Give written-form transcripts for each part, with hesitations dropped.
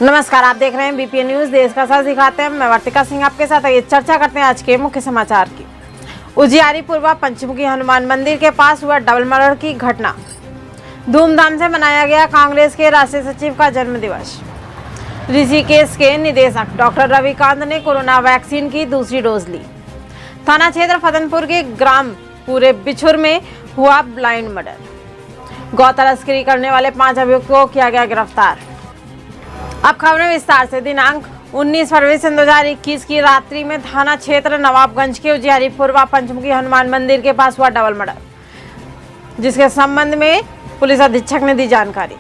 नमस्कार, आप देख रहे हैं बीपीएन न्यूज। देश का सच दिखाते हैं। मैं वर्तिका सिंह आपके साथ। आइए चर्चा करते हैं आज के मुख्य समाचार की। उजियारी पूर्वा पंचमुखी हनुमान मंदिर के पास हुआ डबल मर्डर की घटना। धूमधाम से मनाया गया कांग्रेस के राष्ट्रीय सचिव का जन्मदिवस। ऋषिकेश के निदेशक डॉक्टर रविकांत ने कोरोना वैक्सीन की दूसरी डोज ली। थाना क्षेत्र फतनपुर के ग्राम पूरे बिछुर में हुआ ब्लाइंड मर्डर। गौ तस्करी करने वाले 5 अभियुक्तों को किया गया गिरफ्तार। अब खबरें विस्तार से। दिनांक 19 फरवरी 2021 की रात्रि में थाना क्षेत्र नवाबगंज के उजियारी पूर्वा पंचमुखी हनुमान मंदिर के पास हुआ डबल मर्डर, जिसके संबंध में पुलिस अधीक्षक ने दी जानकारी।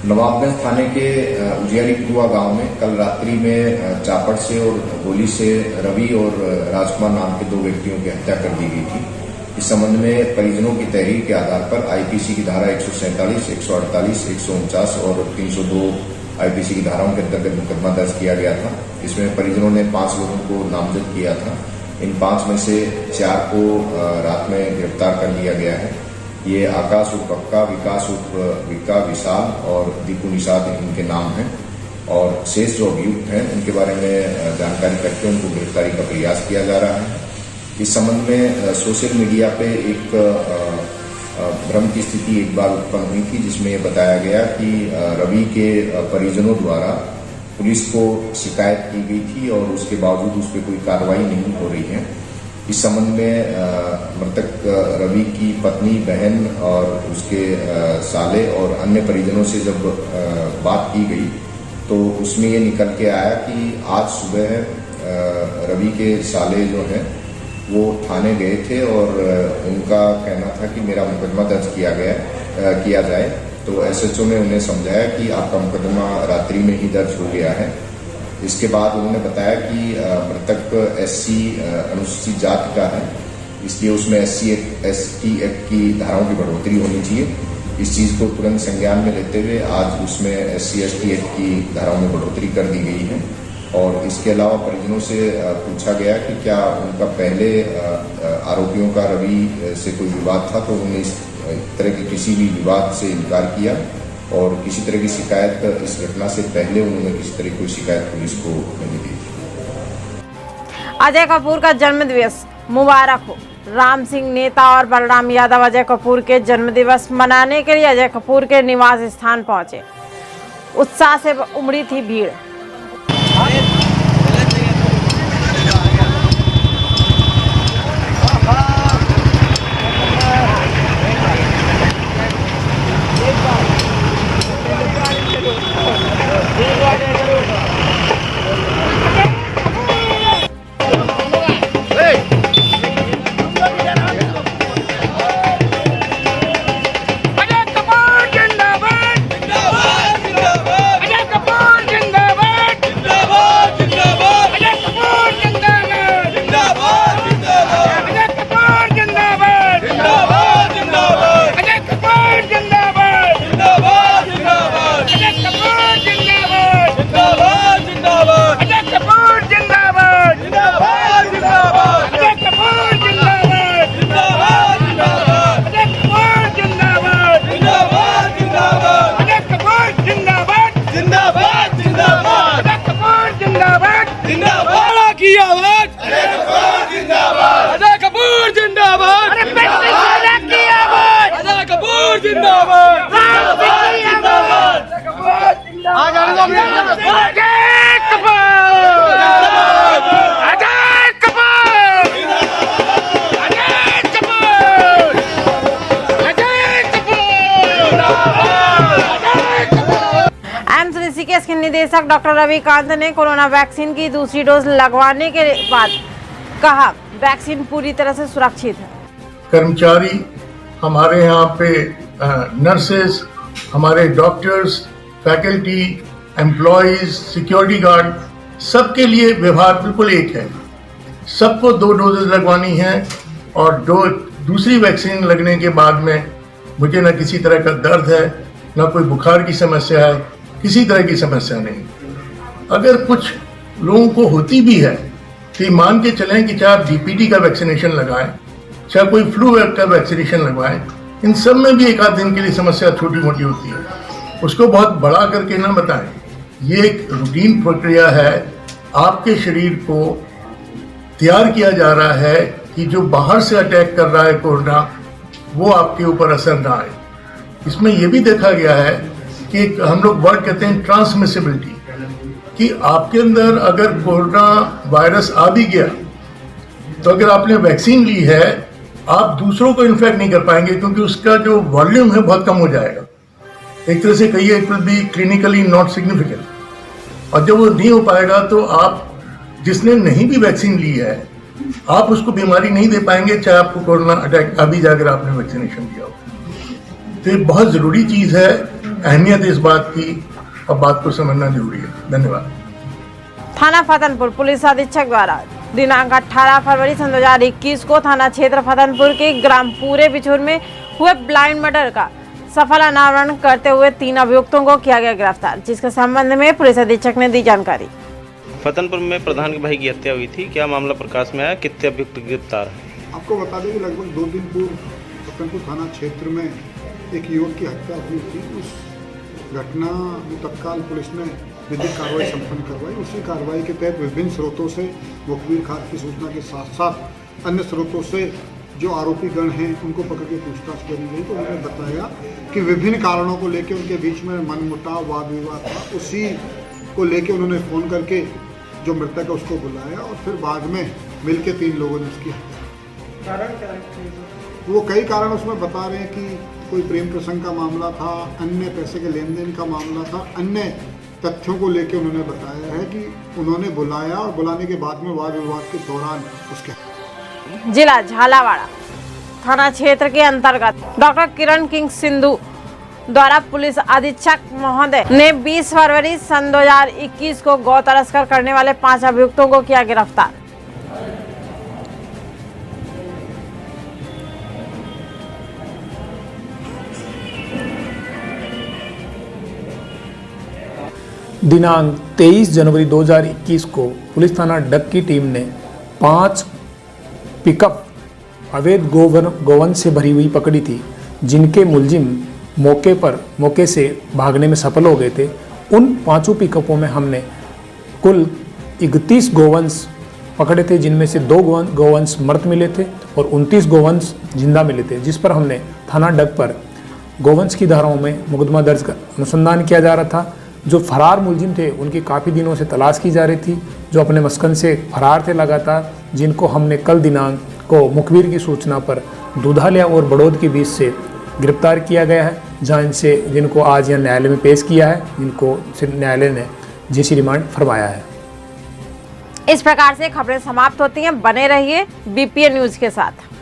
नवाबगंज थाने के उजियारी पूर्वा गांव में कल रात्रि में चापड़ से और गोली से रवि और राजकुमार नाम के 2 व्यक्तियों की हत्या कर दी गई थी। इस संबंध में परिजनों की तहरीर के आधार पर आईपीसी की धारा 147, 148, 149 और 302 आईपीसी की धाराओं के अंतर्गत मुकदमा दर्ज किया गया था। इसमें परिजनों ने 5 लोगों को नामजद किया था। इन 5 में से 4 को रात में गिरफ्तार कर लिया गया है। ये आकाश उर्फ पक्का, विकास उर्फ विक्का, विशाल और दीपू निषाद इनके नाम हैं। और शेष जो अभियुक्त हैं उनके बारे में जानकारी करके उनको गिरफ्तारी का प्रयास किया जा रहा है। इस संबंध में सोशल मीडिया पे एक भ्रम की स्थिति एक बार उत्पन्न हुई थी, जिसमें यह बताया गया कि रवि के परिजनों द्वारा पुलिस को शिकायत की गई थी और उसके बावजूद उस पर कोई कार्रवाई नहीं हो रही है। इस संबंध में मृतक रवि की पत्नी, बहन और उसके साले और अन्य परिजनों से जब बात की गई तो उसमें ये निकल के आया कि आज सुबह रवि के साले जो हैं वो थाने गए थे और उनका कहना था कि मेरा मुकदमा दर्ज किया जाए। तो एसएचओ ने उन्हें समझाया कि आपका मुकदमा रात्रि में ही दर्ज हो गया है। इसके बाद उन्होंने बताया कि मृतक एससी अनुसूचित जाति का है, इसलिए उसमें एसटी एक्ट की धाराओं की बढ़ोतरी होनी चाहिए। इस चीज को तुरंत संज्ञान में लेते हुए आज उसमें SC/ST एक्ट की धाराओं में बढ़ोतरी कर दी गई है। और इसके अलावा परिजनों से पूछा गया कि क्या उनका पहले आरोपियों का रवि से कोई विवाद था, तो उन्होंने इस तरह के किसी भी विवाद से इनकार किया और किसी तरह की शिकायत इस घटना से पहले उन्होंने किसी तरह की कोई शिकायत पुलिस को नहीं दी थी। अजय कपूर का जन्मदिवस मुबारक हो। राम सिंह नेता और बलराम यादव अजय कपूर के जन्मदिवस मनाने के लिए अजय कपूर के निवास स्थान पहुंचे। उत्साह से उमड़ी थी भीड़। एम्स ऋषिकेश के निदेशक डॉक्टर रविकांत ने कोरोना वैक्सीन की दूसरी डोज लगवाने के बाद कहा, वैक्सीन पूरी तरह से सुरक्षित है। कर्मचारी, हमारे यहाँ पे नर्सेस, हमारे doctors, faculty, employees, security guard, सबके लिए व्यवहार बिल्कुल एक है। सबको 2 डोजेज लगवानी है और दूसरी वैक्सीन लगने के बाद में मुझे न किसी तरह का दर्द है, न कोई बुखार की समस्या है, किसी तरह की समस्या नहीं। अगर कुछ लोगों को होती भी है तो मान के चलें कि चाहे आप DPT का वैक्सीनेशन लगाएं, चाहे कोई फ्लू का वैक्सीनेशन लगवाएं, इन सब में भी 1 आध दिन के लिए समस्या छोटी मोटी होती है। उसको बहुत बड़ा करके ना बताएं। ये एक रूटीन प्रक्रिया है। आपके शरीर को तैयार किया जा रहा है कि जो बाहर से अटैक कर रहा है कोरोना, वो आपके ऊपर असर ना आए। इसमें यह भी देखा गया है कि हम लोग वर्ड कहते हैं ट्रांसमिसिबिलिटी, कि आपके अंदर अगर कोरोना वायरस आ भी गया तो अगर आपने वैक्सीन ली है, आप दूसरों को इन्फेक्ट नहीं कर पाएंगे, क्योंकि उसका जो वॉल्यूम है बहुत कम हो जाएगा। एक तरह से कहिए it will be clinically not significant. और जब वो नहीं हो पाएगा तो आप जिसने नहीं भी वैक्सीन ली है, आप उसको बीमारी नहीं दे पाएंगे, चाहे आपको कोरोना अटैक अभी जाकर आपने वैक्सीनेशन किया हो। तो ये बहुत ज़रूरी चीज़ है, अहमियत इस बात की, और बात को समझना जरूरी है। धन्यवाद। थाना फतनपुर पुलिस अधीक्षक द्वारा दिनांक 18 फरवरी सन 2021 को थाना क्षेत्र फतनपुर के ग्राम पूरे बिछोर में हुए ब्लाइंड मर्डर का सफल अनावरण करते हुए 3 अभियुक्तों को किया गया गिरफ्तार, जिसके संबंध में पुलिस अधीक्षक ने दी जानकारी। फतनपुर में प्रधान के भाई की हत्या हुई थी, क्या मामला प्रकाश में आया, कितने अभियुक्त गिरफ्तार हैं? आपको बता दें कि लगभग 2 दिन पूर्व फतनपुर थाना क्षेत्र में एक युवक की हत्या हुई थी। उस घटना में तत्काल पुलिस ने विधिक कार्रवाई संपन्न करवाई। उसी कार्रवाई के तहत विभिन्न स्रोतों से मुखबिर खान की सूचना के साथ साथ अन्य स्रोतों से जो आरोपी गण हैं उनको पकड़ के पूछताछ करी गई, तो उन्होंने बताया कि विभिन्न कारणों को लेकर उनके बीच में मनमुटाव वाद विवाद था। उसी को लेकर उन्होंने फ़ोन करके जो मृतक है उसको बुलाया और फिर बाद में मिलके 3 लोगों ने उसकी वो कई कारण उसमें बता रहे हैं कि कोई प्रेम प्रसंग का मामला था, अन्य पैसे के लेन देन का मामला था, अन्य तथ्यों को लेकर उन्होंने बताया है कि उन्होंने बुलाया और बुलाने के बाद में वाद विवाद के दौरान उसके जिला झालावाड़ थाना क्षेत्र के अंतर्गत डॉक्टर किरण किंग सिंधु द्वारा पुलिस अधीक्षक महोदय ने 20 फरवरी सन 2021 को गौ तस्कर करने वाले 5 अभियुक्तों को किया गिरफ्तार। दिनांक 23 जनवरी 2021 को पुलिस थाना डग की टीम ने 5 पिकअप अवैध गोवंश से भरी हुई पकड़ी थी, जिनके मुलजिम मौके से भागने में सफल हो गए थे। उन 5 पिकअपों में हमने कुल 31 गोवंश पकड़े थे, जिनमें से 2 गोवंश मृत मिले थे और 29 गोवंश जिंदा मिले थे, जिस पर हमने थाना डग पर गोवंश की धाराओं में मुकदमा दर्ज कर अनुसंधान किया जा रहा था। जो फरार मुलजिम थे उनकी काफ़ी दिनों से तलाश की जा रही थी, जो अपने मस्कन से फरार थे लगातार, जिनको हमने कल दिनांक को मुखबिर की सूचना पर दूधालिया और बड़ौद के बीच से गिरफ्तार किया गया है, जहां जिनको आज यहाँ न्यायालय में पेश किया है, जिनको न्यायालय ने जेसी रिमांड फरमाया है। इस प्रकार से खबरें समाप्त होती हैं। बने रहिए बीपीएन न्यूज के साथ।